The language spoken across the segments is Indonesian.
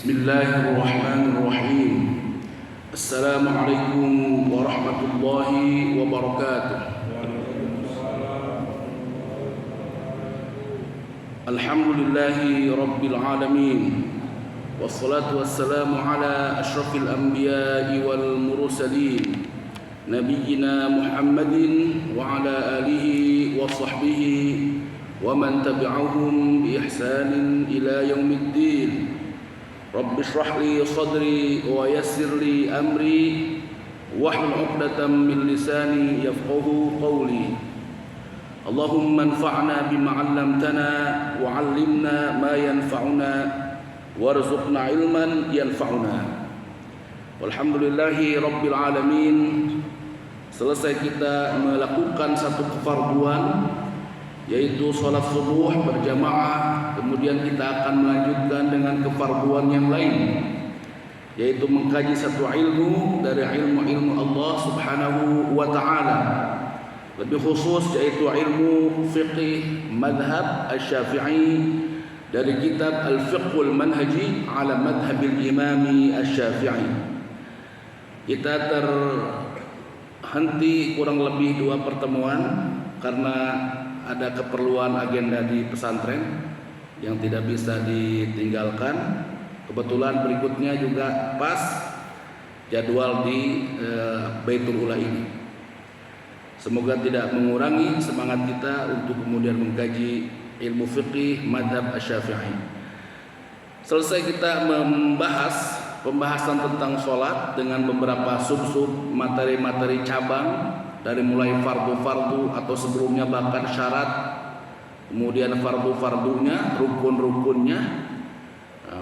Bismillahirrahmanirrahim. Assalamualaikum warahmatullahi wabarakatuh. Alhamdulillahi rabbil alamin. Wassalatu wassalamu ala asyrafil anbiya'i wal mursalin, nabiyyina Muhammadin wa ala alihi wa sahbihi wa man tabi'ahum bi ihsanin ila yaumiddin. Rabbi shrah li sadri wa yassir li amri wahlul 'uqdatam min lisani yafqahu qawli. Allahumma anfa'na bima 'allamtana wa 'allimna ma yanfa'una warzuqna ilman yanfa'una. Walhamdulillahi rabbil alamin. Selesai kita melakukan satu kefarduan, yaitu sholat subuh berjamaah. Kemudian kita akan melanjutkan dengan kefarduan yang lain, yaitu mengkaji satu ilmu dari ilmu-ilmu Allah subhanahu wa ta'ala, lebih khusus yaitu ilmu fiqih madhab asy-Syafi'i dari kitab Al-Fiqhul Manhaji ala madhabil imami asy-Syafi'i. Kita terhenti kurang lebih 2 pertemuan karena ada keperluan agenda di pesantren yang tidak bisa ditinggalkan. Kebetulan berikutnya juga pas jadwal di Baitul Ula ini. Semoga tidak mengurangi semangat kita untuk kemudian mengkaji ilmu fiqih madhab asy-Syafi'i. Selesai kita membahas pembahasan tentang sholat dengan beberapa sub-sub materi-materi cabang, dari mulai fardu-fardu atau sebelumnya bahkan syarat, kemudian fardu-fardunya, rukun-rukunnya,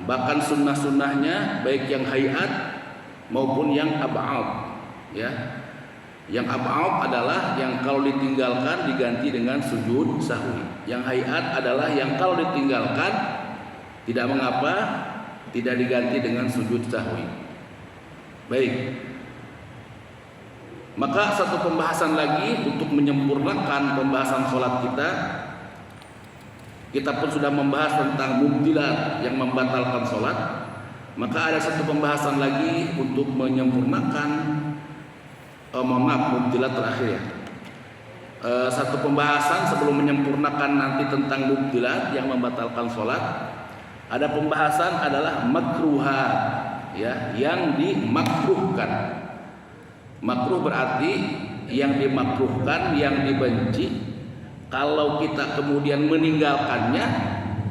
bahkan sunnah-sunnahnya, baik yang hayat maupun yang ab'ad, ya. Yang ab'ad adalah yang kalau ditinggalkan diganti dengan sujud sahwi. Yang hayat adalah yang kalau ditinggalkan tidak mengapa, tidak diganti dengan sujud sahwi. Baik. Maka satu pembahasan lagi untuk menyempurnakan pembahasan sholat kita. Kita pun sudah membahas tentang mubtilat yang membatalkan sholat. Maka ada satu pembahasan lagi untuk menyempurnakan mubtilat terakhir ya. Satu pembahasan sebelum menyempurnakan nanti tentang mubtilat yang membatalkan sholat. Ada pembahasan adalah makruhat, ya, yang dimakruhkan. Makruh berarti yang dimakruhkan, yang dibenci. Kalau kita kemudian meninggalkannya,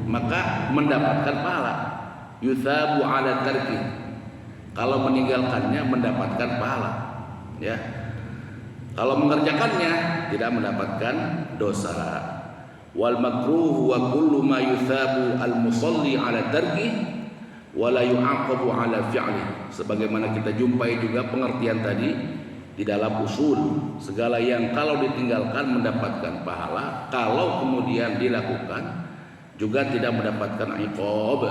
maka mendapatkan pahala. Yuthabu ala tarki. Kalau meninggalkannya mendapatkan pahala, ya. Kalau mengerjakannya tidak mendapatkan dosa. Wal makruh wa kullu ma yuthabu al musalli ala tarki wala yu'aqabu ala fi'li. Sebagaimana kita jumpai juga pengertian tadi di dalam usul, segala yang kalau ditinggalkan mendapatkan pahala, kalau kemudian dilakukan juga tidak mendapatkan iqab.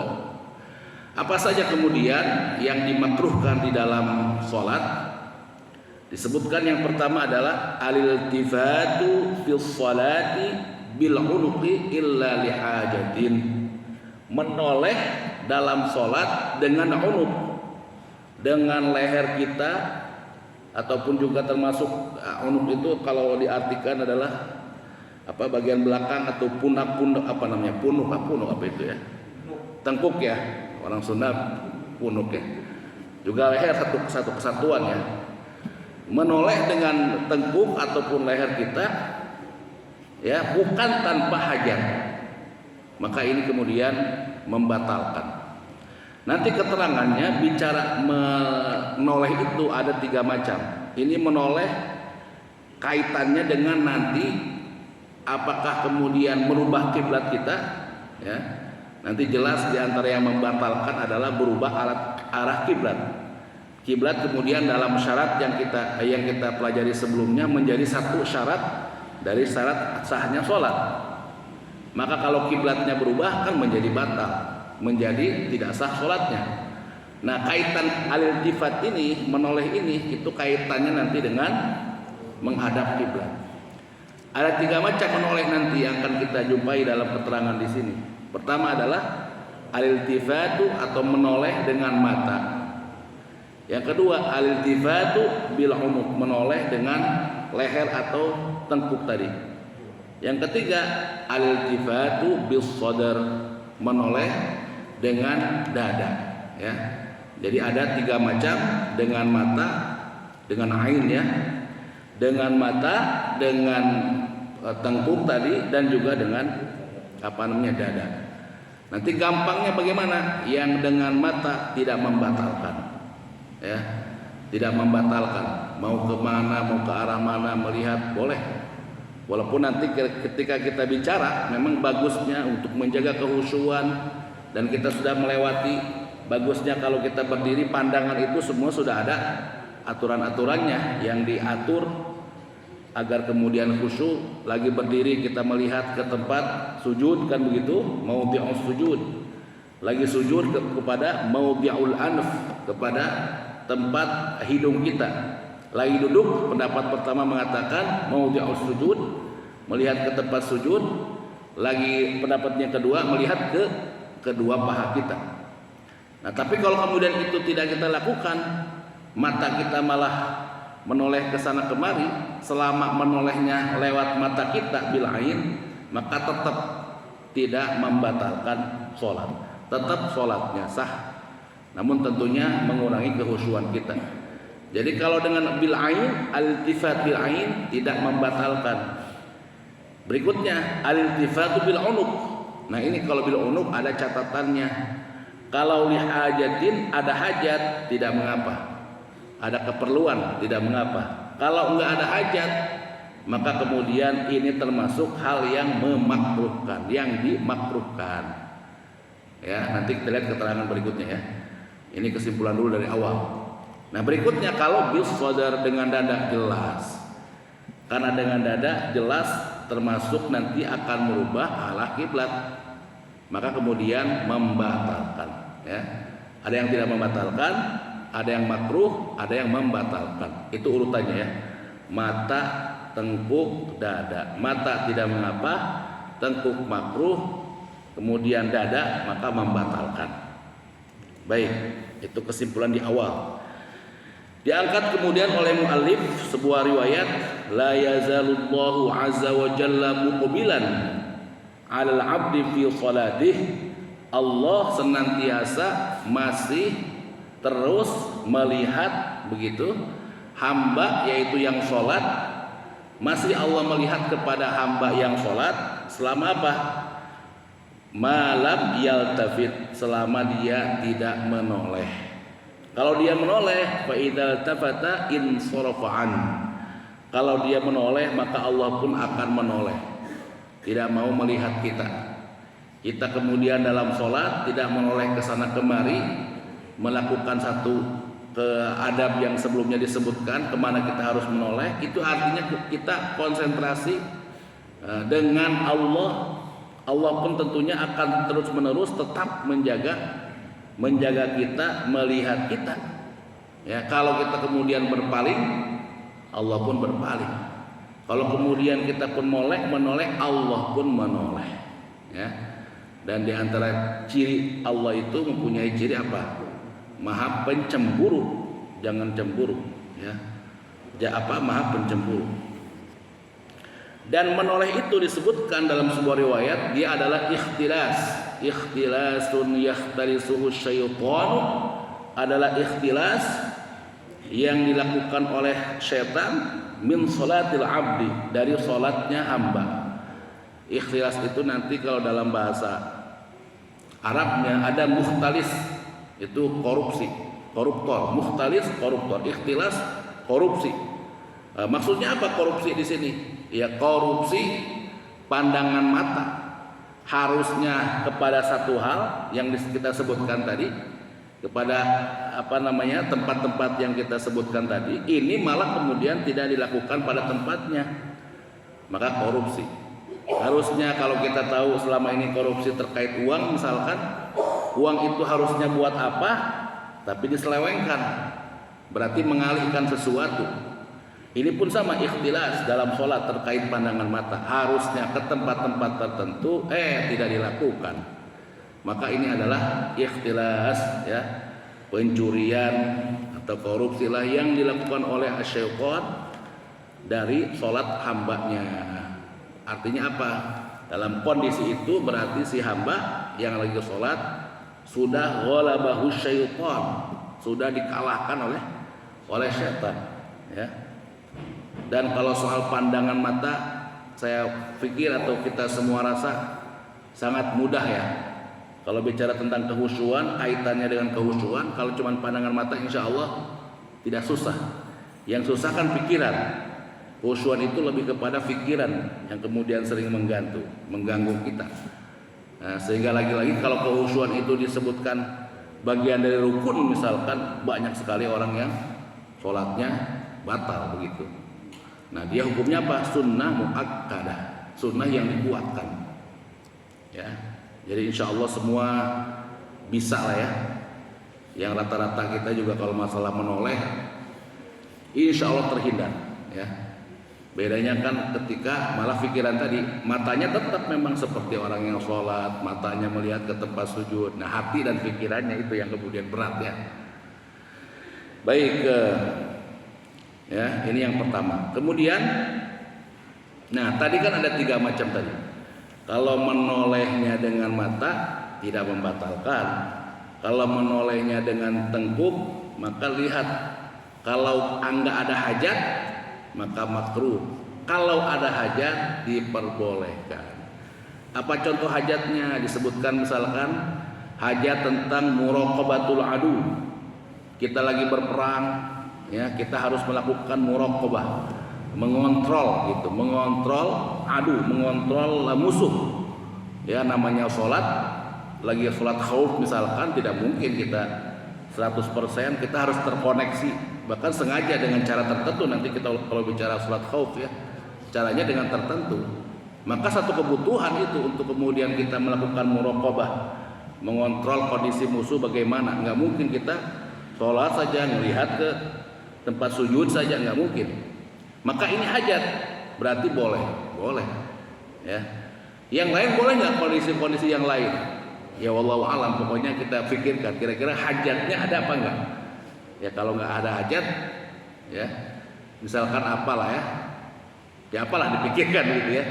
Apa saja kemudian yang dimakruhkan di dalam sholat? Disebutkan yang pertama adalah al-iltifatu fil sholati bil unuqi illa lihajatin. Menoleh dalam sholat dengan unuq, dengan leher kita, ataupun juga termasuk unuq itu kalau diartikan adalah apa, bagian belakang atau punak-punak, apa namanya, punuk apa itu ya, tengkuk ya, orang Sunda punuk ya, juga leher satu kesatuan ya. Menoleh dengan tengkuk ataupun leher kita, ya, bukan tanpa hajat, maka ini kemudian membatalkan. Nanti keterangannya bicara menoleh itu ada 3 macam. Ini menoleh kaitannya dengan nanti apakah kemudian merubah kiblat kita, ya. Nanti jelas di antara yang membatalkan adalah berubah arah kiblat. Kiblat kemudian dalam syarat yang kita pelajari sebelumnya menjadi satu syarat dari syarat sahnya sholat. Maka kalau kiblatnya berubah kan menjadi batal, menjadi tidak sah sholatnya. Nah, kaitan al-iltifat ini, menoleh ini, itu kaitannya nanti dengan menghadap kiblat. Ada 3 macam menoleh nanti yang akan kita jumpai dalam keterangan di sini. Pertama adalah al-iltifatu atau menoleh dengan mata. Yang kedua, al-iltifatu bil unuq, menoleh dengan leher atau tengkuk tadi. Yang ketiga, al-iltifatu bis sadar, menoleh dengan dada, ya. Jadi ada 3 macam, dengan mata, dengan ain ya, dengan mata, dengan tengkuk tadi, dan juga dengan dada. Nanti gampangnya bagaimana? Yang dengan mata tidak membatalkan, ya, tidak membatalkan. Mau kemana, mau ke arah mana, melihat boleh. Walaupun nanti ketika kita bicara, memang bagusnya untuk menjaga kehusuan, dan kita sudah melewati. Bagusnya kalau kita berdiri, pandangan itu semua sudah ada aturan-aturannya yang diatur agar kemudian khusyuk. Lagi berdiri kita melihat ke tempat sujud, kan begitu, maudhi'us sujud. Lagi sujud kepada maudhi'ul anf, kepada tempat hidung kita. Lagi duduk, pendapat pertama mengatakan maudhi'us sujud, melihat ke tempat sujud. Lagi pendapatnya kedua, melihat ke kedua paha kita. Nah, tapi kalau kemudian itu tidak kita lakukan, mata kita malah menoleh ke sana kemari, selama menolehnya lewat mata kita bil ain, maka tetap tidak membatalkan sholat, tetap sholatnya sah. Namun tentunya mengurangi kehusuan kita. Jadi kalau dengan bil ain, al-iltifat bil ain tidak membatalkan. Berikutnya al-iltifatu bil unuq. Nah, ini kalau bil unuq ada catatannya. Kalau lihajatin, ada hajat, tidak mengapa. Ada keperluan, tidak mengapa. Kalau enggak ada hajat, maka kemudian ini termasuk hal yang memakruhkan, yang dimakruhkan. Ya, nanti kita lihat keterangan berikutnya ya. Ini kesimpulan dulu dari awal. Nah, berikutnya kalau bis sadar, dengan dada jelas. Karena dengan dada jelas termasuk nanti akan merubah arah kiblat. Maka kemudian membatalkan, ya. Ada yang tidak membatalkan, ada yang makruh, ada yang membatalkan. Itu urutannya ya. Mata, tengkuk, dada. Mata tidak mengapa, tengkuk makruh, kemudian dada maka membatalkan. Baik, itu kesimpulan di awal. Diangkat kemudian oleh muallif sebuah riwayat, la yazalullahu azza wa jalla muqbilan 'alal 'abdi fi shalatih. Allah senantiasa masih terus melihat begitu hamba, yaitu yang sholat, masih Allah melihat kepada hamba yang sholat selama apa? Malam yaltafit, selama dia tidak menoleh. Kalau dia menoleh, fa idzal tafata insarafa'an. Kalau dia menoleh, maka Allah pun akan menoleh, tidak mau melihat kita. Kita kemudian dalam sholat tidak menoleh ke sana kemari, melakukan satu adab yang sebelumnya disebutkan, kemana kita harus menoleh. Itu artinya kita konsentrasi dengan Allah. Allah pun tentunya akan terus menerus tetap menjaga kita, melihat kita. Ya, kalau kita kemudian berpaling, Allah pun berpaling. Kalau kemudian kita pun menoleh, Allah pun menoleh. Ya. Dan di antara ciri Allah itu mempunyai ciri apa? Maha pencemburu. Jangan cemburu, ya. Maha pencemburu. Dan menoleh itu disebutkan dalam sebuah riwayat, dia adalah ikhtilas. Ikhtilasun yakhtalisuhu syaitanu, adalah ikhtilas yang dilakukan oleh syaitan min salatil abdi, dari salatnya hamba. Ikhtilas itu nanti kalau dalam bahasa Arabnya ada mukhtalis, itu korupsi, koruptor. Mukhtalis koruptor, ikhtilas korupsi. Maksudnya apa korupsi di sini? Ya, korupsi pandangan mata. Harusnya kepada satu hal yang kita sebutkan tadi, kepada tempat-tempat yang kita sebutkan tadi, ini malah kemudian tidak dilakukan pada tempatnya, maka korupsi. Harusnya kalau kita tahu selama ini korupsi terkait uang, misalkan uang itu harusnya buat apa, tapi diselewengkan, berarti mengalihkan sesuatu. Ini pun sama, ikhtilas dalam sholat terkait pandangan mata, harusnya ke tempat-tempat tertentu tidak dilakukan. maka ini adalah ikhtilas, ya, pencurian atau korupsi lah yang dilakukan oleh syaitan dari sholat hambanya. Artinya apa? Dalam kondisi itu berarti si hamba yang lagi sholat sudah ghalabahu syaitan, sudah dikalahkan oleh syaitan, ya. Dan kalau soal pandangan mata, saya pikir atau kita semua rasa sangat mudah, ya. Kalau bicara tentang kehusyuan, kaitannya dengan kehusyuan, kalau cuma pandangan mata insya Allah tidak susah. Yang susah kan pikiran. Khusyuan itu lebih kepada pikiran yang kemudian sering mengganggu kita. Nah, sehingga lagi-lagi kalau kehusyuan itu disebutkan bagian dari rukun, misalkan banyak sekali orang yang sholatnya batal begitu. Nah, dia hukumnya apa? Sunnah muakkadah, sunnah yang dikuatkan, ya. Jadi insya Allah semua bisa lah, ya. Yang rata-rata kita juga kalau masalah menoleh, insya Allah terhindar, ya. Bedanya kan ketika malah pikiran tadi, matanya tetap memang seperti orang yang sholat, matanya melihat ke tempat sujud. Nah, hati dan pikirannya itu yang kemudian berat, ya. Baik, ya, ini yang pertama. Kemudian, nah tadi kan ada 3 macam tadi. Kalau menolehnya dengan mata tidak membatalkan. Kalau menolehnya dengan tengkuk maka lihat. Kalau enggak ada hajat maka makruh. Kalau ada hajat diperbolehkan. Apa contoh hajatnya? Disebutkan misalkan hajat tentang muraqabatul adu. Kita lagi berperang, ya, kita harus melakukan muraqabah, mengontrol gitu, mengontrol adu, mengontrol musuh. Ya, namanya sholat, lagi sholat khauf misalkan, tidak mungkin kita 100% kita harus terkoneksi, bahkan sengaja dengan cara tertentu. Nanti kita kalau bicara sholat khauf, ya, caranya dengan tertentu. Maka satu kebutuhan itu untuk kemudian kita melakukan muraqabah, mengontrol kondisi musuh bagaimana. Nggak mungkin kita sholat saja melihat ke tempat sujud saja, nggak mungkin. Maka ini hajat, berarti boleh, ya. Yang lain boleh nggak kondisi-kondisi yang lain? Ya wallahu alam, pokoknya kita pikirkan kira-kira hajatnya ada apa enggak. Ya kalau nggak ada hajat, ya misalkan apalah, ya apalah dipikirkan gitu, ya.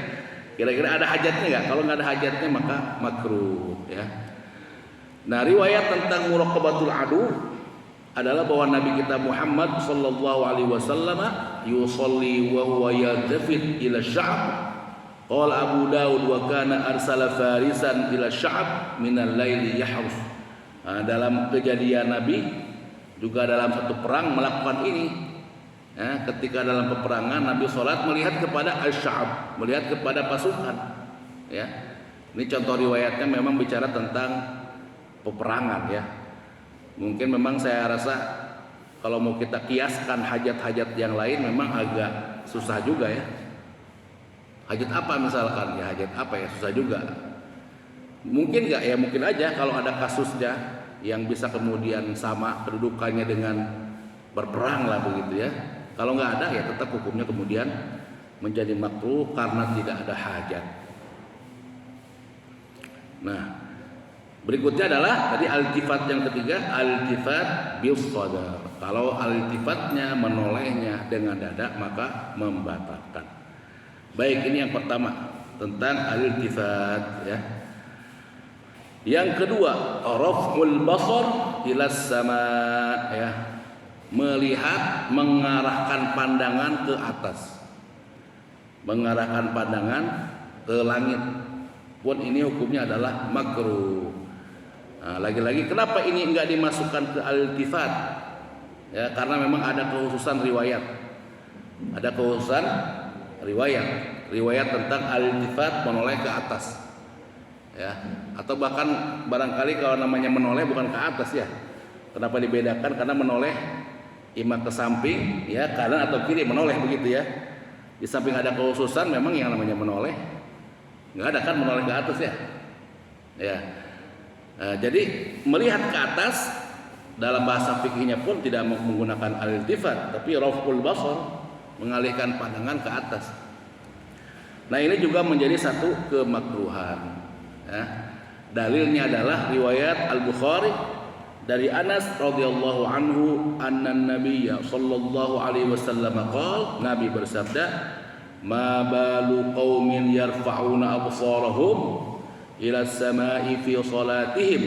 Kira-kira ada hajatnya nggak? Kalau nggak ada hajatnya maka makruh, ya. Nah, riwayat tentang muraqabatul adu adalah bahwa Nabi kita Muhammad sallallahu alaihi wasallam yusalli wa huwa yaltafit ila sya'b. Qala Abu Daud wa kana arsala farisan ila sya'b min al-laili yahrus. Nah, dalam kejadian Nabi juga dalam satu perang melakukan ini. Ya, ketika dalam peperangan Nabi salat melihat kepada asy-sya'b, melihat kepada pasukan. Ya. Ini contoh riwayatnya memang bicara tentang peperangan, ya. Mungkin memang saya rasa kalau mau kita kiaskan hajat-hajat yang lain memang agak susah juga, ya. Hajat apa misalkan? Ya hajat apa, ya susah juga. Mungkin enggak, ya mungkin aja kalau ada kasusnya yang bisa kemudian sama kedudukannya dengan berperang lah begitu, ya. Kalau enggak ada, ya tetap hukumnya kemudian menjadi makruh karena tidak ada hajat. Nah, berikutnya adalah tadi altifat yang ketiga, altifat bil sadar. Kalau altifatnya menolehnya dengan dada maka membatalkan. Baik, ini yang pertama tentang altifat, ya. Yang kedua, raf'ul basar ila sama, ya. Melihat, mengarahkan pandangan ke atas. Mengarahkan pandangan ke langit. Pun ini hukumnya adalah makruh. Nah, lagi-lagi kenapa ini enggak dimasukkan ke altifat? Ya, karena memang ada kekhususan riwayat. Ada kekhususan riwayat tentang altifat menoleh ke atas. Ya, atau bahkan barangkali kalau namanya menoleh bukan ke atas, ya. Kenapa dibedakan? Karena menoleh ima ke samping, ya, kanan atau kiri menoleh begitu, ya. Di samping ada kekhususan memang yang namanya menoleh. Enggak ada kan menoleh ke atas, ya. Ya. Jadi melihat ke atas dalam bahasa fikihnya pun tidak menggunakan al-iltifat, tapi raf'ul basar, mengalihkan pandangan ke atas. Nah, ini juga menjadi satu kemakruhan, ya. Dalilnya adalah riwayat Al-Bukhari dari Anas radhiyallahu anhu anna Nabiyya sallallahu alaihi wasallam qala, Nabi bersabda, ma balu qaumin yarfa'una absarahum ila as-sama'i fi salatihim,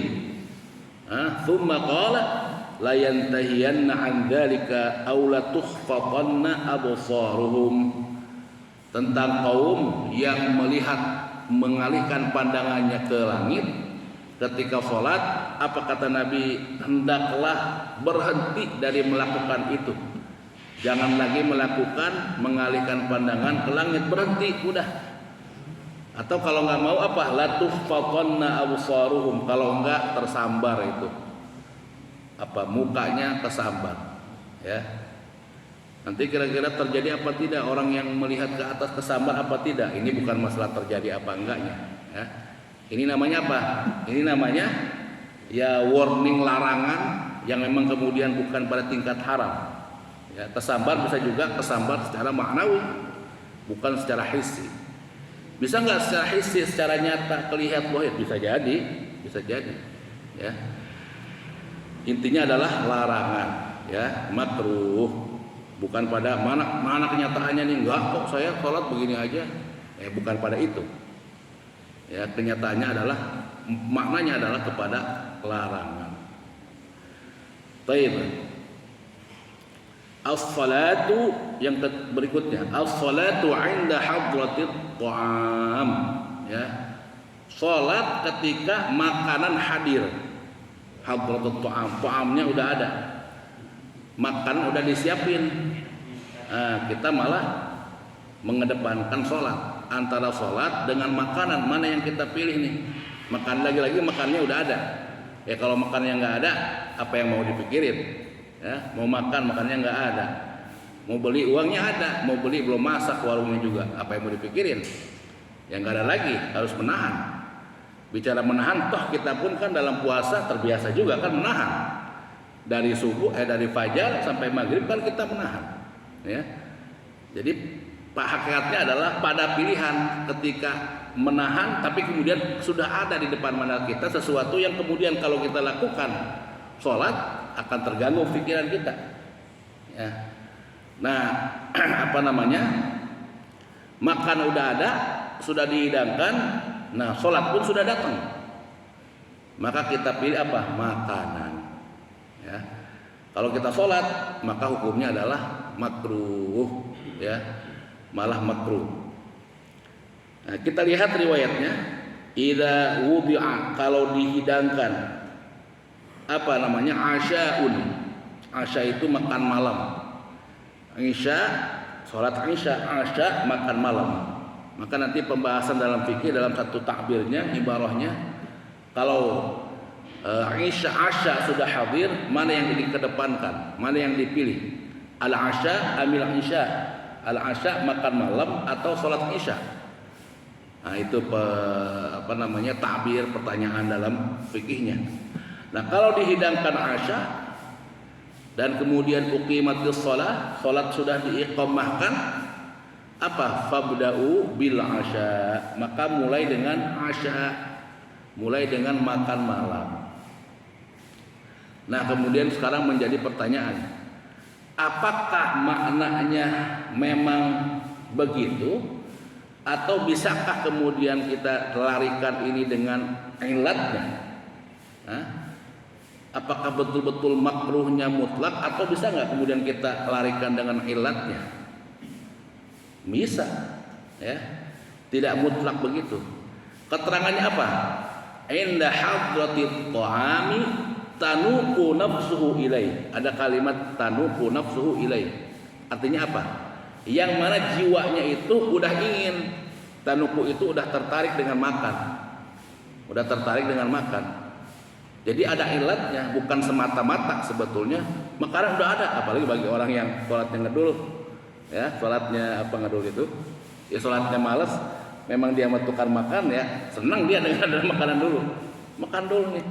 thumma qala la yantahiyanna an dzalika aw la tukhfatanna absaruhum, tentang kaum yang mengalihkan pandangannya ke langit ketika sholat. Apa kata Nabi? Hendaklah berhenti dari melakukan itu, jangan lagi melakukan mengalihkan pandangan ke langit, berhenti udah. Atau kalau nggak mau apa? La tukhfatanna absaruhum, kalau enggak tersambar itu apa, mukanya kesambar ya. Nanti kira-kira terjadi apa tidak orang yang melihat ke atas kesambar apa tidak? Ini bukan masalah terjadi apa enggaknya ya. Ini namanya apa? Ini namanya ya warning, larangan yang memang kemudian bukan pada tingkat haram ya. Kesambar bisa juga kesambar secara maknawi, bukan secara hissi. Bisa nggak secara hissi, secara nyata kelihatan wahid? Bisa jadi ya. Intinya adalah larangan ya, makruh, bukan pada mana kenyataannya nih, enggak kok saya sholat begini aja, bukan pada itu ya. Kenyataannya adalah, maknanya adalah kepada larangan. Baik. As-salatu yang berikutnya, as-salatu 'inda hadratit ta'am ya. Salat ketika makanan hadir. Hadratut ta'am, ta'amnya udah ada, makan udah disiapin. Kita malah mengedepankan sholat. Antara sholat dengan makanan, mana yang kita pilih nih? Makan lagi-lagi, makannya udah ada ya. Kalau makannya nggak ada, apa yang mau dipikirin ya? Mau makan, makannya nggak ada. Mau beli, uangnya ada. Mau beli, belum masak warungnya juga, apa yang mau dipikirin? Yang nggak ada lagi, harus menahan. Bicara menahan, toh kita pun kan dalam puasa terbiasa juga kan menahan. Dari subuh, dari fajar sampai maghrib kan kita menahan ya. Jadi hakikatnya adalah pada pilihan ketika menahan, tapi kemudian sudah ada di depan mata kita sesuatu yang kemudian kalau kita lakukan sholat akan terganggu pikiran kita ya. Nah apa namanya, makan udah ada, sudah dihidangkan, nah sholat pun sudah datang, maka kita pilih apa? Makanan ya. Kalau kita sholat maka hukumnya adalah makruh ya, malah makruh. Nah, kita lihat riwayatnya, idza wubi'a, kalau dihidangkan apa namanya, asya'un. Asya itu makan malam. Isya, sholat isya, asya makan malam. Maka nanti pembahasan dalam fikih dalam satu takbirnya, ibarahnya, kalau isya, asya sudah hadir, mana yang dikedepankan, mana yang dipilih? Al-asya amil isya, al-asya makan malam atau sholat isya. Nah itu apa namanya, takbir, pertanyaan dalam fikihnya. Nah kalau dihidangkan asya dan kemudian uqimatis shalah, salat sudah diiqamahkan, apa? Fabda'u bil asya, maka mulai dengan asya, mulai dengan makan malam. Nah kemudian sekarang menjadi pertanyaan, apakah maknanya memang begitu, atau bisakah kemudian kita larikan ini dengan ilatnya? Apakah betul-betul makruhnya mutlak, atau bisa nggak kemudian kita larikan dengan ilatnya? Bisa ya, tidak mutlak begitu. Keterangannya apa? Inda hadratit ta'ami tanuku nafsuhu ilaih. Ada kalimat tanuku nafsuhu ilaih. Artinya apa? Yang mana jiwanya itu udah ingin, tanuku itu udah tertarik dengan makan, udah tertarik dengan makan. Jadi ada ilatnya, bukan semata-mata sebetulnya makanan udah ada. Apalagi bagi orang yang sholatnya ngedul ya, sholatnya apa ngedul itu ya, sholatnya malas, memang dia menentukan makan ya, senang dia dengan ada makanan dulu, makan dulu nih.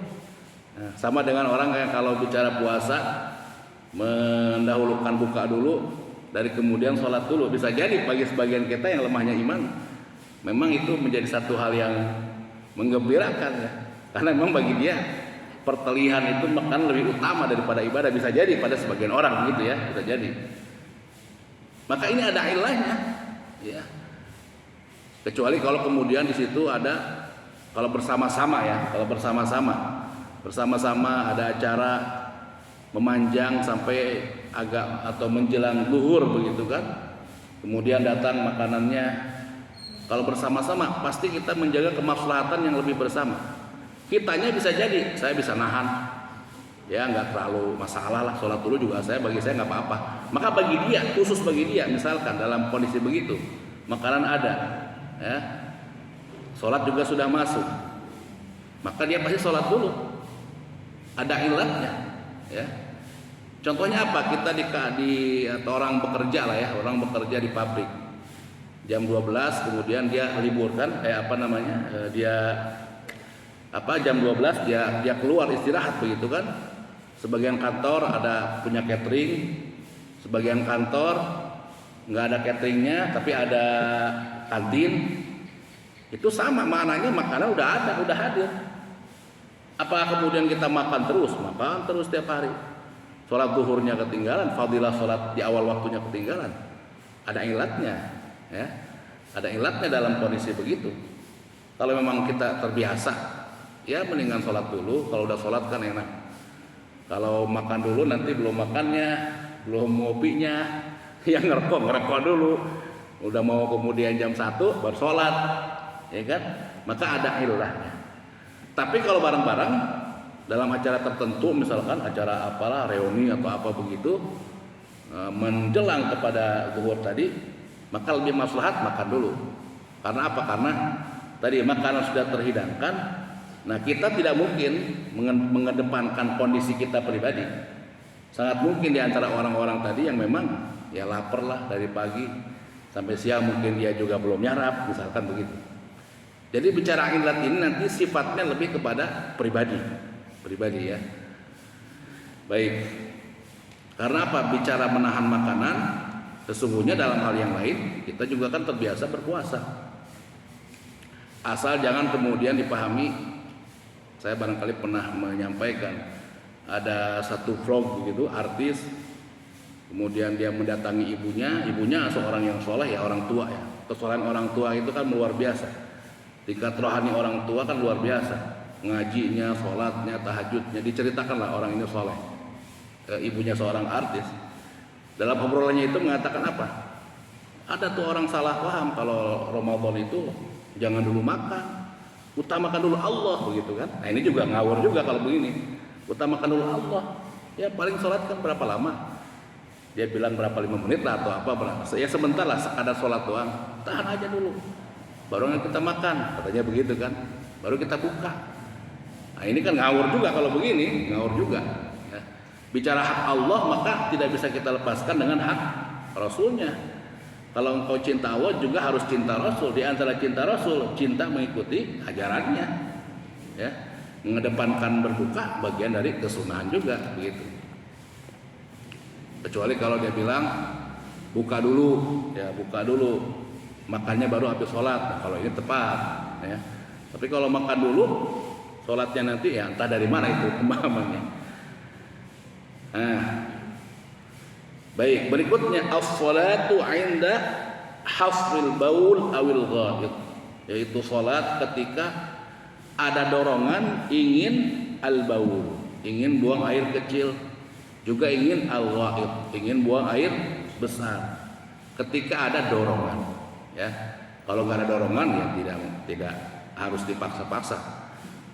Nah, sama dengan orang yang kalau bicara puasa mendahulukan buka dulu dari kemudian sholat dulu. Bisa jadi bagi sebagian kita yang lemahnya iman, memang itu menjadi satu hal yang menggembirakan ya. Karena memang bagi dia pertelihan itu makan lebih utama daripada ibadah, bisa jadi pada sebagian orang gitu ya, bisa jadi. Maka ini ada ilahnya, ya. Kecuali kalau kemudian di situ ada, kalau bersama-sama ya, kalau bersama-sama ada acara memanjang sampai agak atau menjelang zuhur begitu kan, kemudian datang makanannya, kalau bersama-sama pasti kita menjaga kemaslahatan yang lebih bersama. Kitanya bisa jadi saya bisa nahan, ya nggak terlalu masalah lah, sholat dulu juga bagi saya nggak apa-apa. Maka bagi dia, khusus bagi dia, misalkan dalam kondisi begitu, makanan ada, ya, sholat juga sudah masuk, maka dia pasti sholat dulu. Ada ilatnya, ya. Contohnya apa? Kita atau orang bekerja lah ya, orang bekerja di pabrik jam 12, kemudian dia libur kan, jam 12 dia keluar istirahat begitu kan. Sebagian kantor ada punya catering, sebagian kantor nggak ada cateringnya tapi ada kantin. Itu sama maknanya, makanan udah ada, udah hadir. Apa kemudian kita makan terus tiap hari? Sholat zuhurnya ketinggalan, fadilah sholat di awal waktunya ketinggalan. Ada ilatnya, ya. Ada ilatnya dalam kondisi begitu. Kalau memang kita terbiasa, ya mendingan sholat dulu. Kalau udah sholat kan enak. Kalau makan dulu nanti belum makannya, belum ngopinya, ya ngerokok dulu. Udah mau kemudian jam 1 baru sholat, ya kan? Maka ada ilahnya. Tapi kalau bareng-bareng dalam acara tertentu, misalkan acara apalah, reuni atau apa begitu, menjelang kepada zuhur tadi, maka lebih maslahat makan dulu. Karena apa? Karena tadi makanan sudah terhidangkan. Nah, kita tidak mungkin mengedepankan kondisi kita pribadi. Sangat mungkin di antara orang-orang tadi yang memang ya lapar lah dari pagi sampai siang, mungkin dia juga belum nyarap, misalkan begitu. Jadi bicara ilat ini nanti sifatnya lebih kepada pribadi ya. Baik. Karena apa? Bicara menahan makanan, sesungguhnya dalam hal yang lain kita juga kan terbiasa berpuasa. Asal jangan kemudian dipahami, saya barangkali pernah menyampaikan, ada satu vlog begitu, artis, kemudian dia mendatangi ibunya seorang yang soleh ya, orang tua ya. Kesolehan orang tua itu kan luar biasa. Tingkat rohani orang tua kan luar biasa, ngajinya, sholatnya, tahajudnya, diceritakanlah orang ini soleh. Ibunya seorang artis, dalam obrolannya itu mengatakan apa? Ada tuh orang salah paham kalau Ramadan itu jangan dulu makan, utamakan dulu Allah begitu kan? Nah ini juga ngawur juga kalau begini. Utamakan dulu Allah. Ya paling sholat kan berapa lama? Dia bilang berapa, 5 menit lah atau apa berapa? Ya sebentar lah, sekadar sholat doang. Tahan aja dulu. Baru kita makan, katanya begitu kan? Baru kita buka. Nah ini kan ngawur juga kalau begini, ngawur juga. Ya. Bicara hak Allah maka tidak bisa kita lepaskan dengan hak Rasulnya. Kalau engkau cinta Allah juga harus cinta Rasul. Di antara cinta Rasul, cinta mengikuti ajarannya. Ya, mengedepankan berbuka bagian dari kesunahan juga, begitu. Kecuali kalau dia bilang buka dulu, ya buka dulu. Makannya baru habis sholat, nah, kalau ini tepat ya. Tapi kalau makan dulu, sholatnya nanti ya entah dari mana itu pemahamannya. Nah, baik, berikutnya as-sholatu 'inda hafril baul awil ghaid, yaitu sholat ketika ada dorongan ingin al-baul, ingin buang air kecil, juga ingin al-ghaid, ingin buang air besar. Ketika ada dorongan, ya, kalau nggak ada dorongan ya tidak harus dipaksa-paksa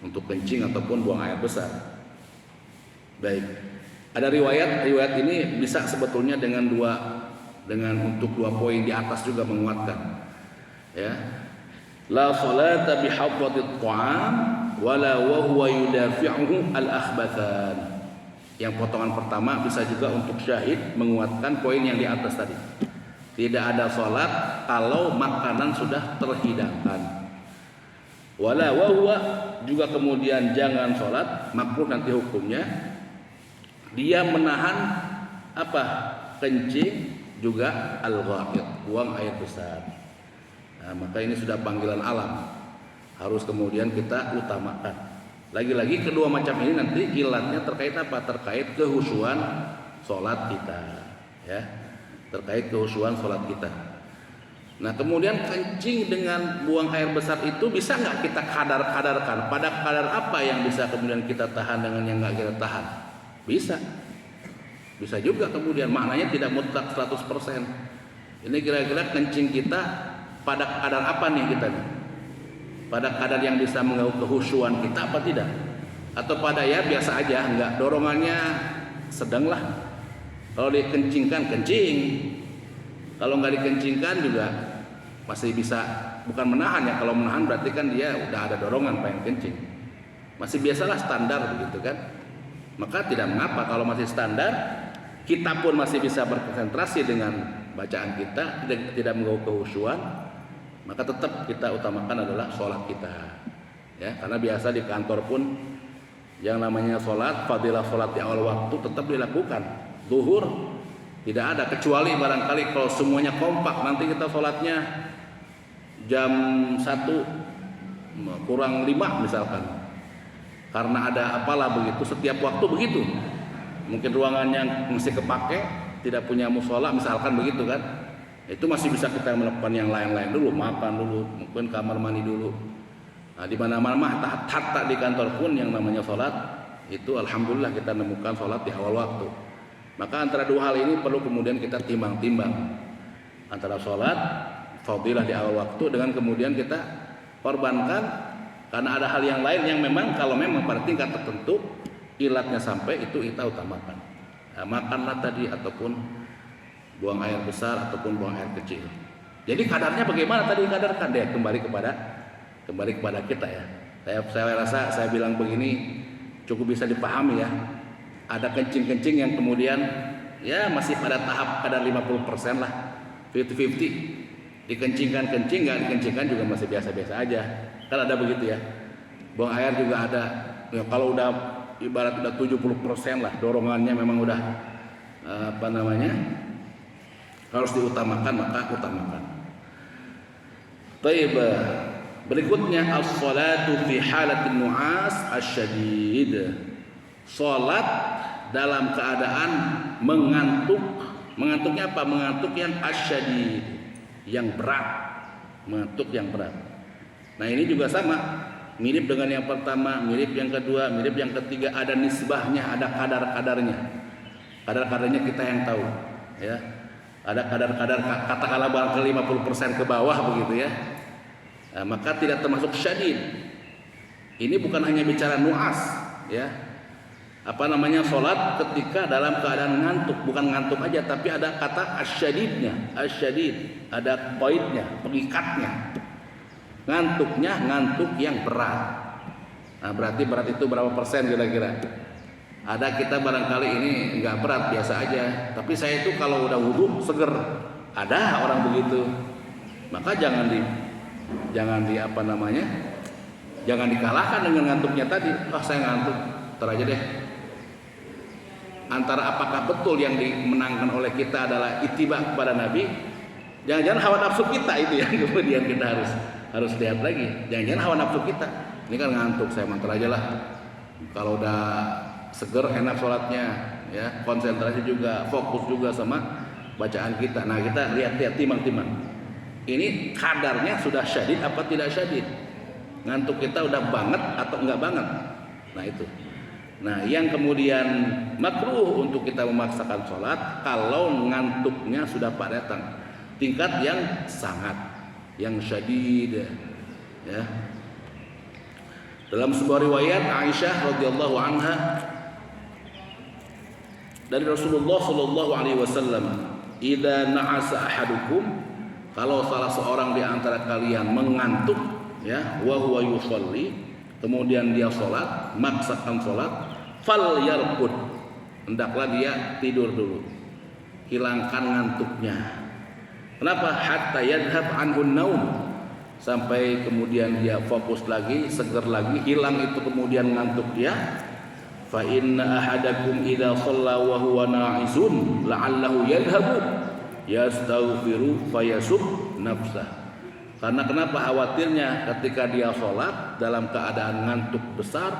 untuk kencing ataupun buang air besar. Baik, ada riwayat ini bisa sebetulnya dengan untuk dua poin di atas juga menguatkan, ya. La salata bi hadwatit ta'am wala wa huwa yudafi'uhu al-akhbathan. Yang potongan pertama bisa juga untuk syahid menguatkan poin yang di atas tadi. Tidak ada sholat kalau makanan sudah terhidangkan. Wala wahwa juga kemudian jangan sholat, makruh nanti hukumnya. Dia menahan apa? Kencing, juga al-ghaid, buang air besar. Nah, maka ini sudah panggilan alam. Harus kemudian kita utamakan. Lagi-lagi kedua macam ini nanti ilatnya terkait apa? Terkait kehusuan sholat kita, ya, terkait kehusuan sholat kita. Nah kemudian kencing dengan buang air besar itu bisa nggak kita kadar-kadarkan? Pada kadar apa yang bisa kemudian kita tahan dengan yang nggak kita tahan? Bisa juga kemudian, maknanya tidak mutlak 100%. Ini kira-kira kencing kita pada kadar apa nih kita nih? Pada kadar yang bisa mengganggu kehusuan kita apa tidak? Atau pada ya biasa aja, nggak, dorongannya sedang lah. Kalau dikencingkan kencing, kalau nggak dikencingkan juga masih bisa, bukan menahan ya. Kalau menahan berarti kan dia udah ada dorongan pengen kencing. Masih biasalah standar begitu kan. Maka tidak mengapa kalau masih standar, kita pun masih bisa berkonsentrasi dengan bacaan kita, tidak mengganggu kehusuan, maka tetap kita utamakan adalah sholat kita, ya. Karena biasa di kantor pun yang namanya sholat, fadilah sholat di awal waktu tetap dilakukan. Zuhur tidak ada, kecuali barangkali kalau semuanya kompak, nanti kita sholatnya jam 1 kurang 5 misalkan, karena ada apalah begitu, setiap waktu begitu. Mungkin ruangannya masih kepake, tidak punya musola misalkan begitu kan, itu masih bisa kita melakukan yang lain-lain dulu, makan dulu, mungkin kamar mandi dulu. Nah, di mana-mana hatta di kantor pun yang namanya sholat itu alhamdulillah kita nemukan sholat di awal waktu. Maka antara dua hal ini perlu kemudian kita timbang-timbang, antara sholat fadilah di awal waktu dengan kemudian kita korbankan karena ada hal yang lain yang memang kalau memang pada tingkat tertentu ilatnya sampai itu kita utamakan. Nah, makanlah tadi ataupun buang air besar ataupun buang air kecil. Jadi kadarnya bagaimana tadi kadarkan deh, kembali kepada kita ya. Saya rasa saya bilang begini cukup bisa dipahami ya. Ada kencing-kencing yang kemudian ya masih pada tahap kadar 50% lah, 50-50. Dikencingkan kencing, nggak dikencingkan juga masih biasa-biasa aja. Kan ada begitu ya. Buang air juga ada. Ya, kalau udah ibarat udah 70% lah dorongannya memang udah harus diutamakan, maka utamakan. Baik, berikutnya as-salatu fi halatin nu'as asyadid. Salat dalam keadaan mengantuk. Mengantuknya apa? Mengantuk yang asyadid, yang berat. Mengantuk yang berat. Nah, ini juga sama, mirip dengan yang pertama, mirip yang kedua, mirip yang ketiga, ada nisbahnya, ada kadar-kadarnya. Kadar-kadarnya kita yang tahu, ya. Ada kadar-kadar katakanlah barangkali 50% ke bawah begitu ya. Nah, maka tidak termasuk syadid. Ini bukan hanya bicara nu'as, ya. Sholat ketika dalam keadaan ngantuk, bukan ngantuk aja tapi ada kata asyadidnya, asyadid, ada poinnya, pengikatnya. Ngantuknya ngantuk yang berat. Nah, berarti berat itu berapa persen kira-kira? Ada kita barangkali ini enggak berat, biasa aja. Tapi saya itu kalau udah wudu seger. Ada orang begitu. Maka jangan dikalahkan dengan ngantuknya tadi. Saya ngantuk, ntar aja deh. Antara apakah betul yang dimenangkan oleh kita adalah ittiba kepada Nabi, jangan-jangan hawa nafsu kita itu yang kemudian kita harus lihat lagi. Jangan-jangan hawa nafsu kita. Ini kan ngantuk, saya mantar aja lah. Kalau udah seger enak sholatnya, ya, konsentrasi juga, fokus juga sama bacaan kita. Nah, kita lihat timbang-timbang. Ini kadarnya sudah syadid apa tidak syadid? Ngantuk kita udah banget atau enggak banget? Nah, itu. Nah, yang kemudian makruh untuk kita memaksakan sholat kalau ngantuknya sudah pada tingkat yang sangat, yang syadid, ya. Dalam sebuah riwayat Aisyah radhiyallahu anha dari Rasulullah sallallahu alaihi wasallam, "Idza na'asa ahadukum," kalau salah seorang di antara kalian mengantuk, ya, wa huwa yusalli, kemudian dia salat, maksakan salat, fal yarqud, hendaklah dia tidur dulu. Hilangkan ngantuknya. Kenapa? Hatta yadhhab anhu naum, sampai kemudian dia fokus lagi, seger lagi, hilang itu kemudian ngantuk dia. Fa inna ahadakum idza shalla wa huwa na'isun la'allahu yadhhabu yastaghfiru fayasub nafsah. Karena kenapa? Khawatirnya ketika dia sholat dalam keadaan ngantuk besar,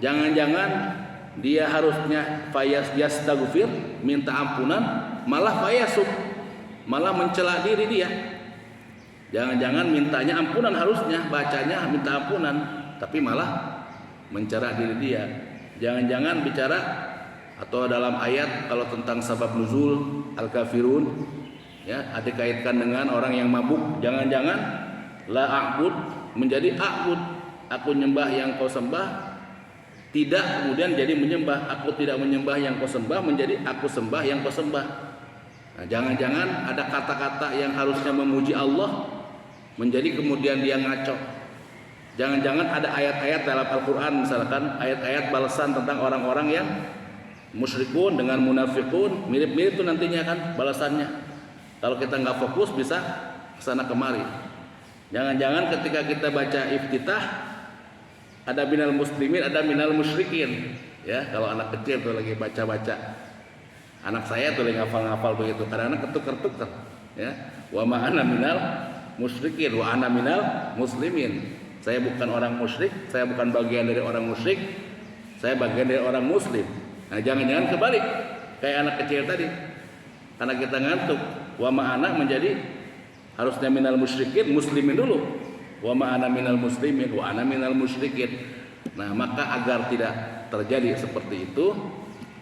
Jangan-jangan dia harusnya yastaghfir, minta ampunan, malah fayasub, malah mencela diri dia. Jangan-jangan mintanya ampunan, harusnya bacanya minta ampunan, tapi malah mencela diri dia. Jangan-jangan bicara atau dalam ayat kalau tentang sabab nuzul al-kafirun, ya, dikaitkan dengan orang yang mabuk. Jangan-jangan la a'bud menjadi a'bud, aku nyembah yang kau sembah, tidak kemudian jadi menyembah. Aku tidak menyembah yang kau sembah menjadi aku sembah yang kau sembah. Nah, jangan-jangan ada kata-kata yang harusnya memuji Allah menjadi kemudian dia ngaco. Jangan-jangan ada ayat-ayat dalam Al-Quran, misalkan ayat-ayat balasan tentang orang-orang yang musyrikun dengan munafikun, mirip-mirip itu nantinya kan balasannya. Kalau kita nggak fokus bisa kesana kemari. Jangan-jangan ketika kita baca iftitah ada minal muslimin, ada minal musyrikin. Ya, kalau anak kecil tuh lagi baca-baca, anak saya tuh lagi ngafal-ngafal begitu, kadang-kadang ketukar-tukar. Ya, wa ma ana minal musyrikin, wa ana minal muslimin. Saya bukan orang musyrik, saya bukan bagian dari orang musyrik, saya bagian dari orang muslim. Nah, jangan-jangan kebalik kayak anak kecil tadi. Karena kita ngantuk, wa ma ana menjadi harusnya minal musyrikin, muslimin dulu. Wa ma ana minal muslimin wa ana minal musyrikin. Nah, maka agar tidak terjadi seperti itu,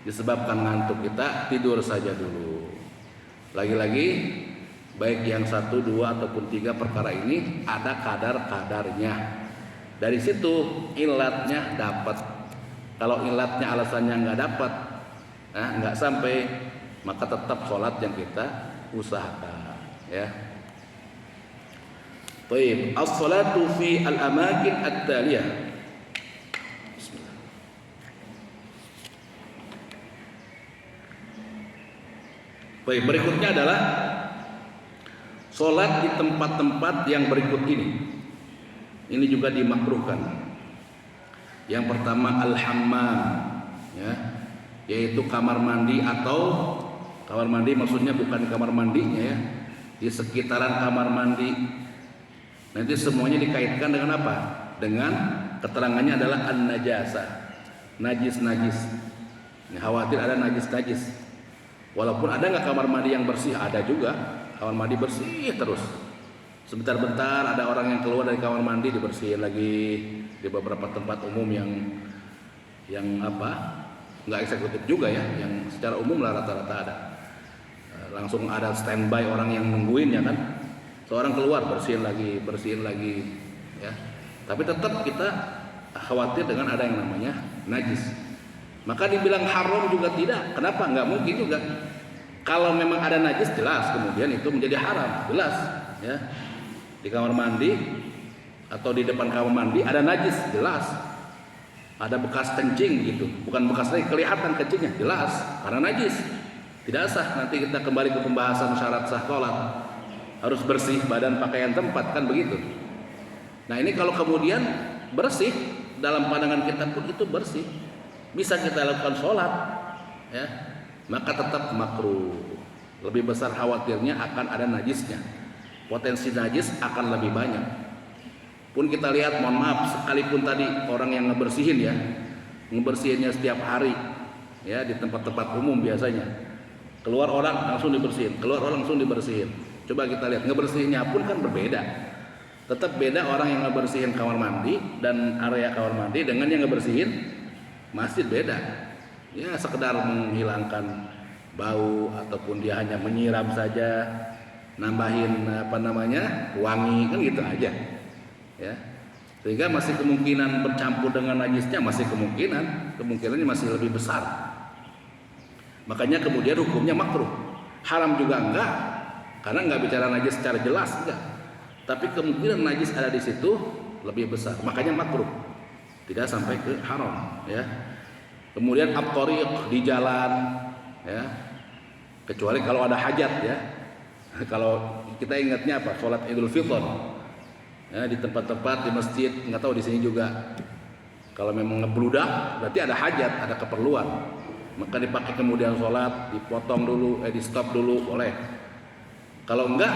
disebabkan ngantuk, kita tidur saja dulu. Lagi-lagi baik yang 1, 2 ataupun 3 perkara ini ada kadar-kadarnya. Dari situ ilatnya dapat. Kalau ilatnya alasannya nggak dapat, nggak sampai, maka tetap sholat yang kita usahakan. Ya. Baik, as-salatu fi al-amakin at-taliyah. Bismillah. Baik, berikutnya adalah sholat di tempat-tempat yang berikut ini. Ini juga dimakruhkan. Yang pertama al-hammam, ya, yaitu kamar mandi, atau kamar mandi maksudnya bukan kamar mandinya, ya, di sekitaran kamar mandi. Nanti semuanya dikaitkan dengan apa? Dengan keterangannya adalah an-najasah, najis-najis. Khawatir ada najis-najis. Walaupun ada nggak kamar mandi yang bersih, ada juga kamar mandi bersih terus. Sebentar-bentar ada orang yang keluar dari kamar mandi dibersihin lagi. Di beberapa tempat umum yang apa, nggak eksekutif juga, ya, yang secara umum lah rata-rata ada. Langsung ada standby orang yang nungguin, ya kan. Seorang keluar bersihin lagi, ya. Tapi tetap kita khawatir dengan ada yang namanya najis. Maka dibilang haram juga tidak. Kenapa? Nggak mungkin juga. Kalau memang ada najis, jelas kemudian itu menjadi haram, jelas, ya. Di kamar mandi atau di depan kamar mandi ada najis, jelas. Ada bekas kencing gitu, bukan bekas lagi, kelihatan kencingnya, jelas, karena najis. Tidak sah. Nanti kita kembali ke pembahasan syarat sah sholat. Harus bersih badan, pakaian, tempat, kan begitu. Nah, ini kalau kemudian bersih, dalam pandangan kita pun itu bersih, bisa kita lakukan sholat, ya, maka tetap makruh. Lebih besar khawatirnya akan ada najisnya. Potensi najis akan lebih banyak. Pun kita lihat, mohon maaf, sekalipun tadi orang yang ngebersihin, ya, ngebersihinnya setiap hari, ya, di tempat-tempat umum biasanya. Keluar orang langsung dibersihin, keluar orang langsung dibersihin. Coba kita lihat, ngebersihinnya pun kan berbeda. Tetap beda orang yang ngebersihin kamar mandi dan area kamar mandi dengan yang ngebersihin masjid, beda. Ya, sekedar menghilangkan bau ataupun dia hanya menyiram saja, nambahin wangi, kan gitu aja. Ya. Sehingga masih kemungkinan bercampur dengan najisnya, masih kemungkinannya masih lebih besar. Makanya kemudian hukumnya makruh. Haram juga enggak, karena enggak bicara najis secara jelas, enggak. Tapi kemungkinan najis ada di situ lebih besar, makanya makruh. Tidak sampai ke haram, ya. Kemudian at-thariq, di jalan, ya. Kecuali kalau ada hajat, ya. Kalau kita ingatnya apa? Salat Idul Fitr. Ya, di tempat-tempat, di masjid, nggak tahu di sini juga. Kalau memang ngebludak, berarti ada hajat, ada keperluan. Maka dipakai kemudian sholat, dipotong dulu, di stop dulu, boleh. Kalau enggak,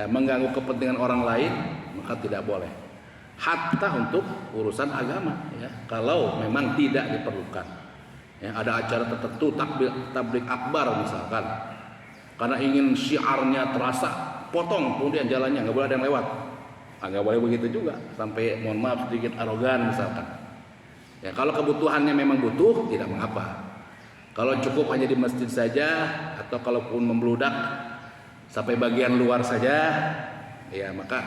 mengganggu kepentingan orang lain, maka tidak boleh. hatta untuk urusan agama ya. Kalau memang tidak diperlukan. Ya, ada acara tertentu tablik akbar misalkan. Karena ingin syiarnya terasa, potong kemudian jalannya, nggak boleh ada yang lewat. Nggak boleh begitu juga, sampai mohon maaf sedikit arogan misalkan. Ya, kalau kebutuhannya memang butuh, tidak mengapa. Kalau cukup hanya di masjid saja, atau kalaupun membludak sampai bagian luar saja, ya maka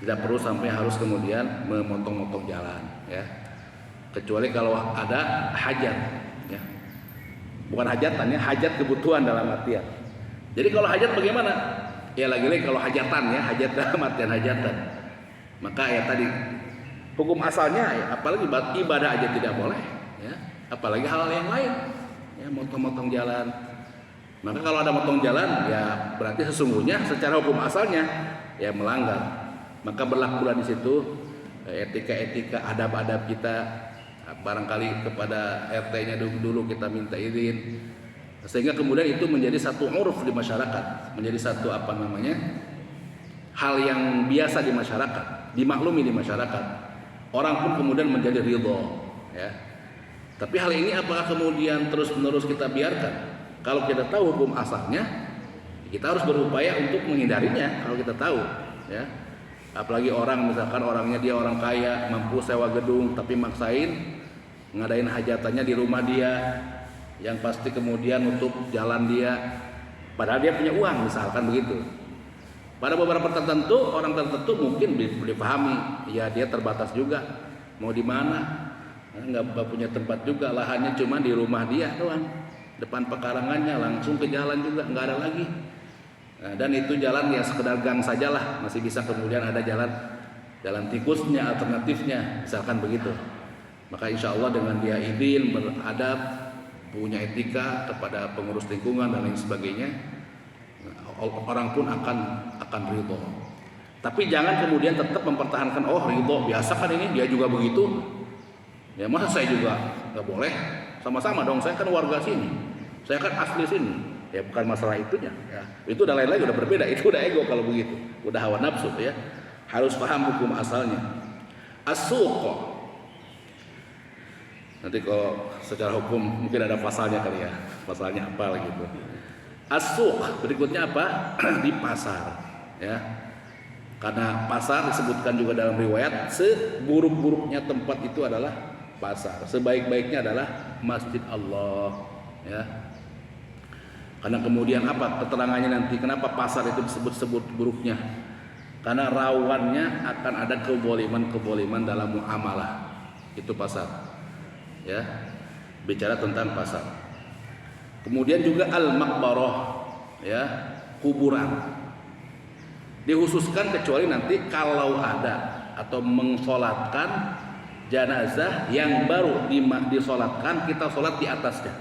tidak perlu sampai harus kemudian memotong-motong jalan. Ya, kecuali kalau ada hajat, ya. Bukan hajatan ya, hajat kebutuhan dalam artian. Jadi kalau hajat bagaimana? Ya lagi-lagi kalau hajatan ya, hajat dalam artian hajatan. Maka ya tadi hukum asalnya ya, apalagi ibadah aja tidak boleh ya, apalagi hal yang lain ya, motong-motong jalan. Maka kalau ada motong jalan ya berarti sesungguhnya secara hukum asalnya ya melanggar. Maka berlakulah di situ etika-etika, adab-adab kita. Barangkali kepada RT-nya dulu kita minta izin, sehingga kemudian itu menjadi satu uruf di masyarakat, menjadi satu hal yang biasa di masyarakat, dimaklumi di masyarakat. Orang pun kemudian menjadi ridho ya. Tapi hal ini apakah kemudian terus-menerus kita biarkan? Kalau kita tahu hukum asalnya, kita harus berupaya untuk menghindarinya kalau kita tahu ya. Apalagi orang misalkan orangnya dia orang kaya, mampu sewa gedung, tapi maksain ngadain hajatannya di rumah dia, yang pasti kemudian nutup jalan dia, padahal dia punya uang misalkan begitu. Pada beberapa tertentu, orang tertentu mungkin dipahami, ya dia terbatas juga, mau di mana, nggak punya tempat juga, lahannya cuma di rumah dia doang, depan pekarangannya langsung ke jalan juga nggak ada lagi. Nah, dan itu jalan ya sekedar gang sajalah, masih bisa kemudian ada jalan tikusnya, alternatifnya, misalkan begitu. Maka insya Allah dengan dia izin, beradab, punya etika kepada pengurus lingkungan dan lain sebagainya, orang pun akan ridho. Tapi jangan kemudian tetap mempertahankan, oh ridho biasa kan ini dia juga begitu, ya masa saya juga nggak boleh, sama-sama dong, saya kan warga sini, saya kan asli sini. Ya bukan masalah itunya, ya. Itu udah lain lagi, udah berbeda, itu udah ego kalau begitu, udah hawa nafsu ya. Harus paham hukum asalnya. As-suq. Nanti kalau secara hukum mungkin ada pasalnya kali ya, pasalnya apa gitu. As-suq berikutnya apa? Di pasar, ya. Karena pasar disebutkan juga dalam riwayat, seburuk-buruknya tempat itu adalah pasar, sebaik-baiknya adalah masjid Allah, ya. Karena kemudian apa keterangannya nanti kenapa pasar itu disebut buruknya? Karena rawannya akan ada keboliman dalam muamalah. Itu pasar. Ya. Bicara tentang pasar. Kemudian juga al-maqbarah, ya, kuburan. Dikhususkan kecuali nanti kalau ada atau mengsolatkan jenazah yang baru disolatkan, kita solat di atasnya.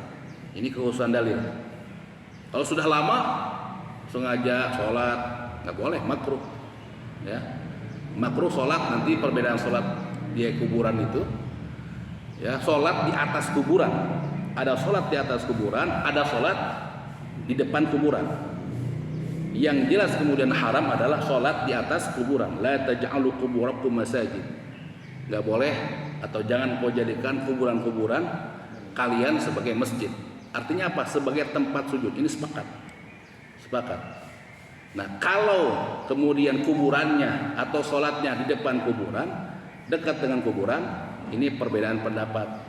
Ini kekhususan dalil. Kalau sudah lama sengaja sholat nggak boleh, makruh, ya. Makruh sholat, nanti perbedaan sholat di kuburan itu, ya, sholat di atas kuburan. Ada sholat di atas kuburan, ada sholat di depan kuburan. Yang jelas kemudian haram adalah sholat di atas kuburan. La taj'alu quburakum masajid. Nggak boleh atau jangan kau jadikan kuburan-kuburan kalian sebagai masjid. Artinya apa? Sebagai tempat sujud. Ini sepakat. Nah, kalau kemudian kuburannya atau sholatnya di depan kuburan, dekat dengan kuburan, ini perbedaan pendapat.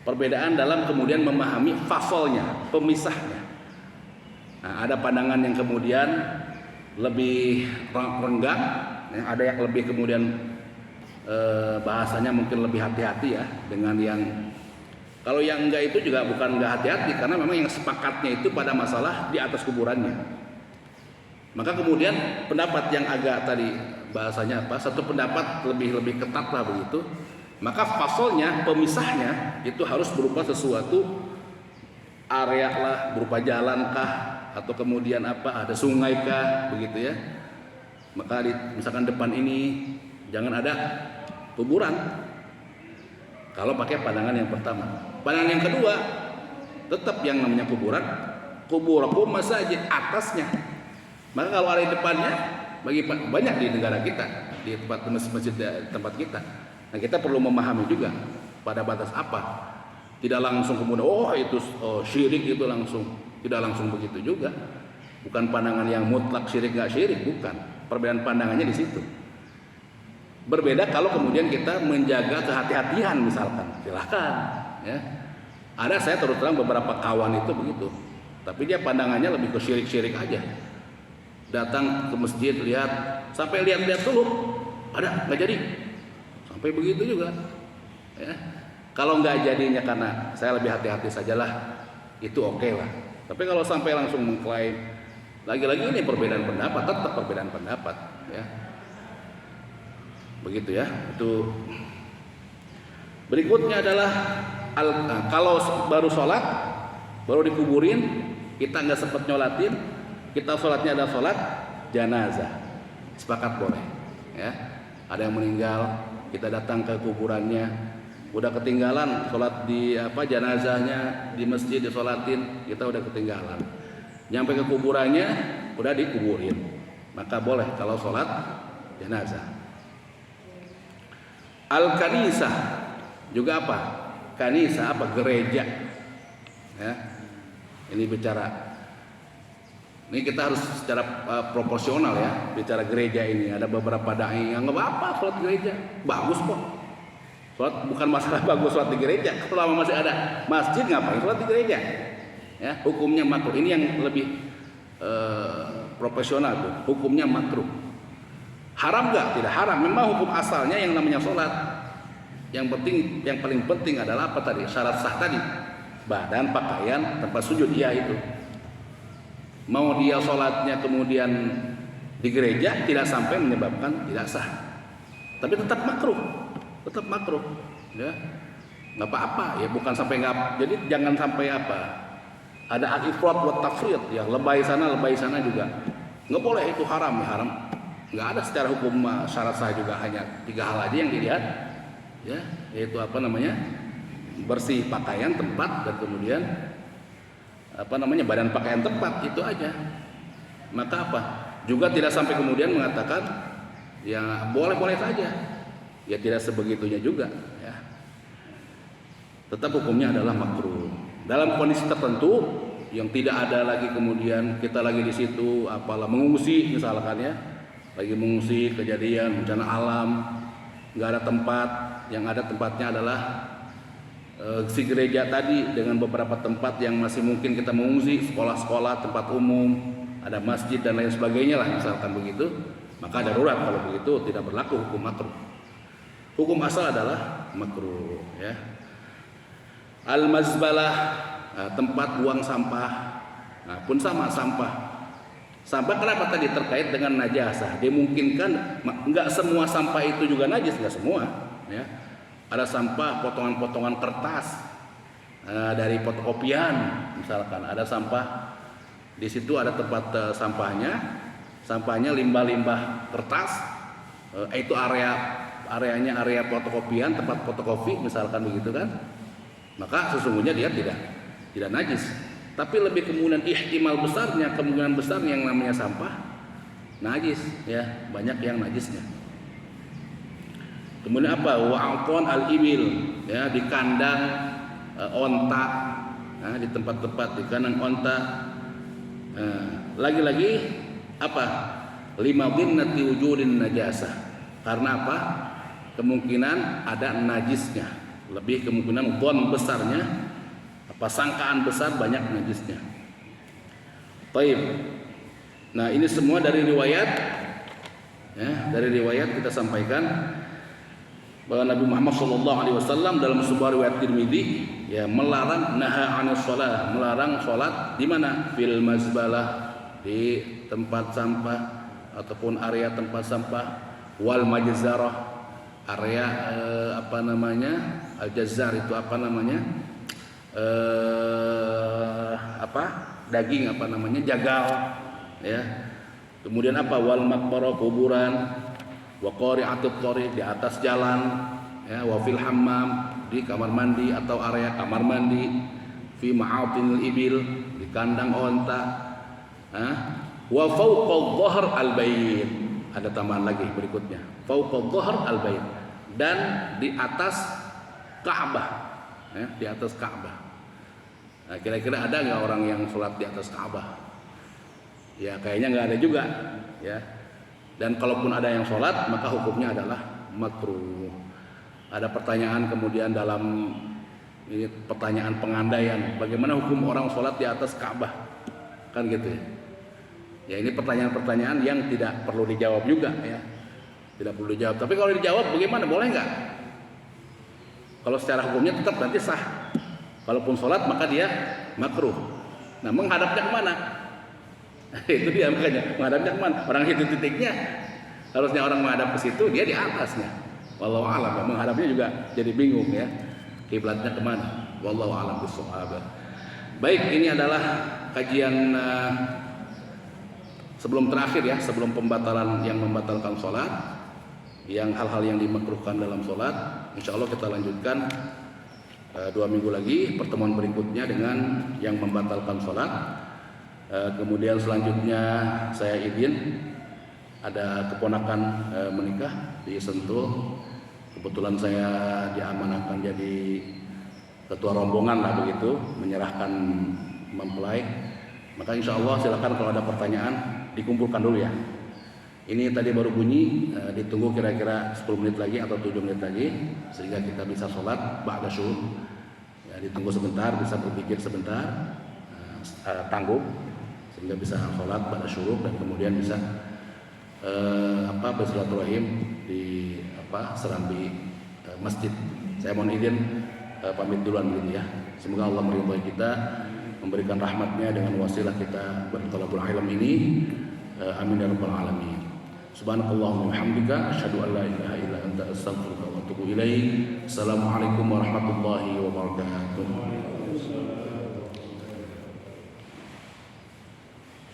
Perbedaan dalam kemudian memahami fasolnya, pemisahnya. Nah, ada pandangan yang kemudian lebih renggang, ada yang lebih kemudian bahasanya mungkin lebih hati-hati ya dengan yang. Kalau yang enggak itu juga bukan enggak hati-hati, karena memang yang sepakatnya itu pada masalah di atas kuburannya. Maka kemudian pendapat yang agak tadi bahasanya apa? Satu pendapat lebih ketat lah begitu. Maka fasolnya, pemisahnya itu harus berupa sesuatu area lah, berupa jalan kah, atau kemudian apa? Ada sungai kah, begitu ya. Maka misalkan depan ini jangan ada kuburan. Kalau pakai pandangan yang pertama. Pandangan yang kedua, tetap yang namanya kuburakum masajid atasnya. Maka kalau ada di depannya, banyak di negara kita, di tempat masjid tempat kita. Nah, kita perlu memahami juga pada batas apa. Tidak langsung kemudian syirik itu langsung, tidak langsung begitu juga. Bukan pandangan yang mutlak syirik nggak syirik, bukan. Perbedaan pandangannya di situ. Berbeda kalau kemudian kita menjaga kehati-hatian misalkan, silahkan. Ya. Ada saya terus terang beberapa kawan itu begitu, tapi dia pandangannya lebih ke syirik-syirik aja. Datang ke masjid lihat, sampai lihat-lihat dulu, ada nggak jadi, sampai begitu juga. Ya. Kalau nggak jadinya karena saya lebih hati-hati sajalah, itu oke lah. Tapi kalau sampai langsung mengklaim, lagi-lagi ini perbedaan pendapat, tetap perbedaan pendapat. Ya. Begitu ya. Itu berikutnya adalah kalau baru sholat, baru dikuburin, kita nggak sempat nyolatin, kita sholatnya adalah sholat janazah, sepakat boleh. Ya. Ada yang meninggal, kita datang ke kuburannya, udah ketinggalan sholat di janazahnya di masjid disolatin, kita udah ketinggalan. Nyampe ke kuburannya, udah dikuburin, maka boleh kalau sholat janazah. Al-kanisah juga apa? Kanisah apa? Gereja. Ya. Ini bicara. Ini kita harus secara proporsional ya bicara gereja ini. Ada beberapa dai yang nggak apa-apa sholat gereja, bagus kok. Sholat bukan masalah bagus sholat di gereja. Kalau masih ada masjid ngapain sholat di gereja? Ya, hukumnya makruh. Ini yang lebih profesional tuh. Hukumnya makruh. Haram nggak? Tidak haram. Memang hukum asalnya yang namanya sholat. Yang paling penting adalah apa tadi? Syarat sah tadi. Badan, pakaian, tempat sujud. Ya itu. Mau dia sholatnya kemudian di gereja tidak sampai menyebabkan tidak sah. Tapi tetap makruh. Tetap makruh. Ya. Nggak apa-apa. Ya bukan sampai nggak. Jadi jangan sampai apa? Ada al-ifrat wa tafrid. Ya lebay sana juga. Nggak boleh, itu haram ya haram. Nggak ada secara hukum syarat sah juga, hanya 3 hal aja yang dilihat, ya, yaitu bersih pakaian tempat dan kemudian badan pakaian tempat, itu aja. Maka juga tidak sampai kemudian mengatakan ya boleh-boleh saja, ya tidak sebegitunya juga, ya. Tetap hukumnya adalah makruh dalam kondisi tertentu yang tidak ada lagi kemudian kita lagi di situ mengungsi misalkan ya. Lagi mengungsi kejadian bencana alam, nggak ada tempat, yang ada tempatnya adalah si gereja tadi dengan beberapa tempat yang masih mungkin kita mengungsi, sekolah-sekolah, tempat umum, ada masjid dan lain sebagainya lah misalkan begitu, maka darurat. Kalau begitu tidak berlaku hukum makruh. Hukum asal adalah makruh. Ya. Al-mazbalah, tempat buang sampah, pun sama sampah. Sampah kenapa tadi terkait dengan najasah? Dimungkinkan nggak semua sampah itu juga najis, nggak semua. Ya. Ada sampah potongan-potongan kertas dari fotokopian, misalkan ada sampah di situ, ada tempat sampahnya limbah-limbah kertas, itu areanya area fotokopian, tempat fotokopi misalkan begitu kan, maka sesungguhnya dia tidak najis. Tapi lebih kemungkinan kemungkinan besar yang namanya sampah najis, ya, banyak yang najisnya. Kemudian wa'aqon al-ibil, ya, di kandang onta, di tempat-tempat di kandang onta. Lagi-lagi limadhinnati wujudin najasah. Karena kemungkinan ada najisnya, lebih kemungkinan dhon besarnya, sangkaan besar banyak najisnya. Baik. Nah, ini semua dari riwayat, ya, dari riwayat kita sampaikan bahwa Nabi Muhammad SAW dalam sebuah riwayat Tirmidzi, ya, melarang melarang sholat di mana? Fil mazbalah, di tempat sampah ataupun area tempat sampah, wal majzarah, area al-jazzar itu daging jagal, ya. Kemudian wal maqbarah, kuburan, wa qari'atut thariq, di atas jalan, ya, wa fil hammam, di kamar mandi atau area kamar mandi, fi ma'atinil ibil, di kandang onta, wa fawqa dhahr al bait, ada tambahan lagi berikutnya. Fauqa dhahr al-bait, dan di atas Ka'bah, ya, di atas Ka'bah. Nah, kira-kira ada nggak orang yang sholat di atas Ka'bah? Ya kayaknya nggak ada juga, ya. Dan kalaupun ada yang sholat, maka hukumnya adalah makruh. Ada pertanyaan kemudian dalam ini pertanyaan pengandaian, bagaimana hukum orang sholat di atas Ka'bah? Kan gitu ya. Ya ini pertanyaan-pertanyaan yang tidak perlu dijawab juga, ya. Tidak perlu dijawab. Tapi kalau dijawab bagaimana? Boleh nggak? Kalau secara hukumnya tetap nanti sah. Kalaupun sholat maka dia makruh. Nah, menghadapnya kemana? Itu dia makanya, menghadapnya kemana? Orang itu titiknya, harusnya orang menghadap ke situ, dia di atasnya. Wallahu a'lam. Menghadapnya juga jadi bingung, ya. Kiblatnya kemana? Wallahu a'lam bishawab. Baik, ini adalah kajian sebelum terakhir, ya, sebelum pembatalan yang membatalkan sholat, yang hal-hal yang dimakruhkan dalam sholat. Insya Allah kita lanjutkan 2 minggu lagi pertemuan berikutnya dengan yang membatalkan sholat. Kemudian selanjutnya saya izin ada keponakan menikah di Sentul. Kebetulan saya diamanahkan jadi ketua rombongan lah begitu, menyerahkan mempelai. Maka insya Allah silakan kalau ada pertanyaan dikumpulkan dulu, ya. Ini tadi baru bunyi, ditunggu kira-kira 10 menit lagi atau 7 menit lagi sehingga kita bisa sholat ba'da syuhur. Ya, ditunggu sebentar, bisa berpikir sebentar, tangguh sehingga bisa sholat ba'da syuhur dan kemudian bisa bersilaturahim di serambi masjid. Saya mohon izin pamit duluan gitu, ya. Semoga Allah meridhai kita, memberikan rahmatnya dengan wasilah kita bertolabul ilm ini. Amin ya rabbal alamin. Subhanakallahumma wa bihamdika asyhadu an la ilaha illa anta astaghfiruka wa atubu ilaik. Assalamualaikum warahmatullahi wabarakatuh.